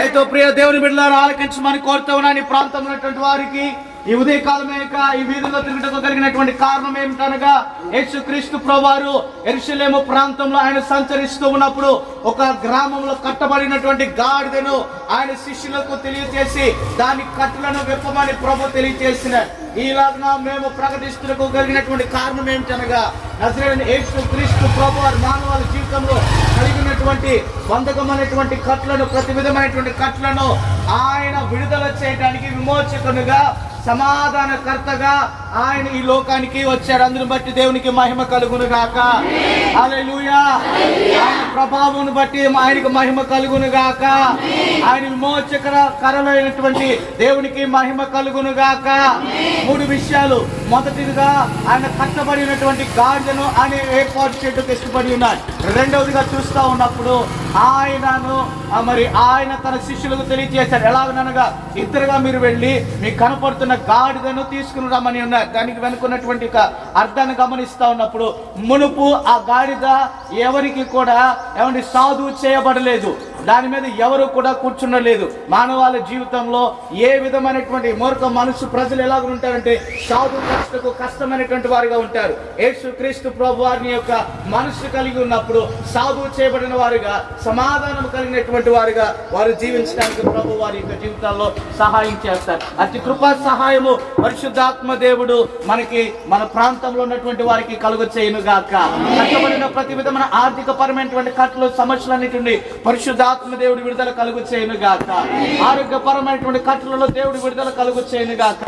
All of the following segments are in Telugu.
అయితే ప్రియ దేవుని బిడ్డలారా ఆలకించమని కోరుతూ ఉన్నాను. ఈ ప్రాంతంలో ఉన్నటువంటి వారికి ఈ ఉదయకాలమే ఈ వీధుల్లో తిరుగుటకు కలిగినటువంటి కారణం ఏమిటనగా, యేసుక్రీస్తు ప్రభువారు యెరూషలేము ప్రాంతంలో ఆయన సంచరిస్తూ ఉన్నప్పుడు ఒక గ్రామంలో కట్టబడినటువంటి గాడిదను ఆయన శిష్యులకు తెలియజేసి దాని కట్టులను విప్పమని ప్రభు తెలియజేసిన ఈలాగా మేము ప్రకటిస్తున్నకు కలిగినటువంటి కారణం ఏమిటనగా, నజరేయుడైన యేసుక్రీస్తు ప్రభువారు మానవాళి జీవితంలో కలిగినటువంటి బంధకమైనటువంటి కట్లను, ప్రతి విధమైనటువంటి కట్లను ఆయన విడుదల చేయడానికి విమోచకునిగా, సమాధానకర్తగా ఆయన ఈ లోకానికి వచ్చాడు. అందుని బట్టి దేవునికి మహిమ కలుగును గాక. హల్లెలూయా. ఆయన ప్రభావం బట్టి ఆయనకు మహిమ కలుగును గాక. ఆయన విమోచకరమైనటువంటి దేవునికి మహిమ కలుగును గాక. 3 విషయాలు. మొదటిదిగా ఆయన కట్టబడినటువంటి గాడిదను ఆయన ఏర్పాటు చేయడానికి ఇష్టపడి ఉన్నాడు. రెండవదిగా చూస్తా ఉన్నప్పుడు ఆయన తన శిష్యులకు తెలియజేశాడు. ఎలాగనగా, ఇద్దరుగా మీరు వెళ్ళి మీకు కనపడుతున్న గాడిదను తీసుకుని రమ్మని ఉన్నారు. దానికి వెనుకున్నటువంటి అర్థాన్ని గమనిస్తా ఉన్నప్పుడు, మునుపు ఆ గాడిద ఎవరికి కూడా సాధువు చేయబడలేదు, దాని మీద ఎవరు కూడా కూర్చుండలేదు. మానవాళి జీవితంలో ఏ విధమైనటువంటి మూర్ఖ మనసు ప్రజలు ఎలాగ ఉంటారంటే, సాధు కష్టకు కష్టమైనటువంటి వారిగా ఉంటారు. యేసుక్రీస్తు ప్రభు వారిని యొక్క మనసు కలిగి ఉన్నప్పుడు సాధువు చేయబడిన వారిగా, సమాధానం కలిగినటువంటి వారిగా వారు జీవించడానికి ప్రభు వారి యొక్క జీవితాల్లో సహాయం చేస్తారు. అతి కృపా సహాయము పరిశుద్ధాత్మ దేవుడు మనకి మన ప్రాంతంలో ఉన్నటువంటి వారికి కలుగ చేయను గాక. కట్టబడిన ప్రతి విధమైన ఆర్థిక పరమైనటువంటి కట్టలు, సమస్యలన్నిటి పరిశుద్ధాత్మ దేవుడి విడుదల కలుగు చేయను గాక. ఆరోగ్యపరమైనటువంటి కట్టలలో దేవుడి విడుదల కలుగు చేయను గాక.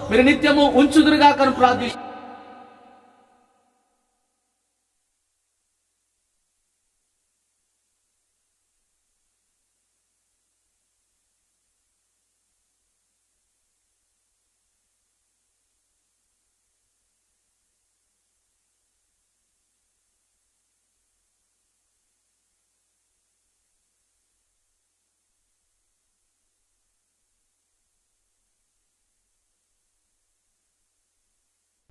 మీరు నిత్యము ఉంచుదురుగా కను ప్రార్థిస్తారు.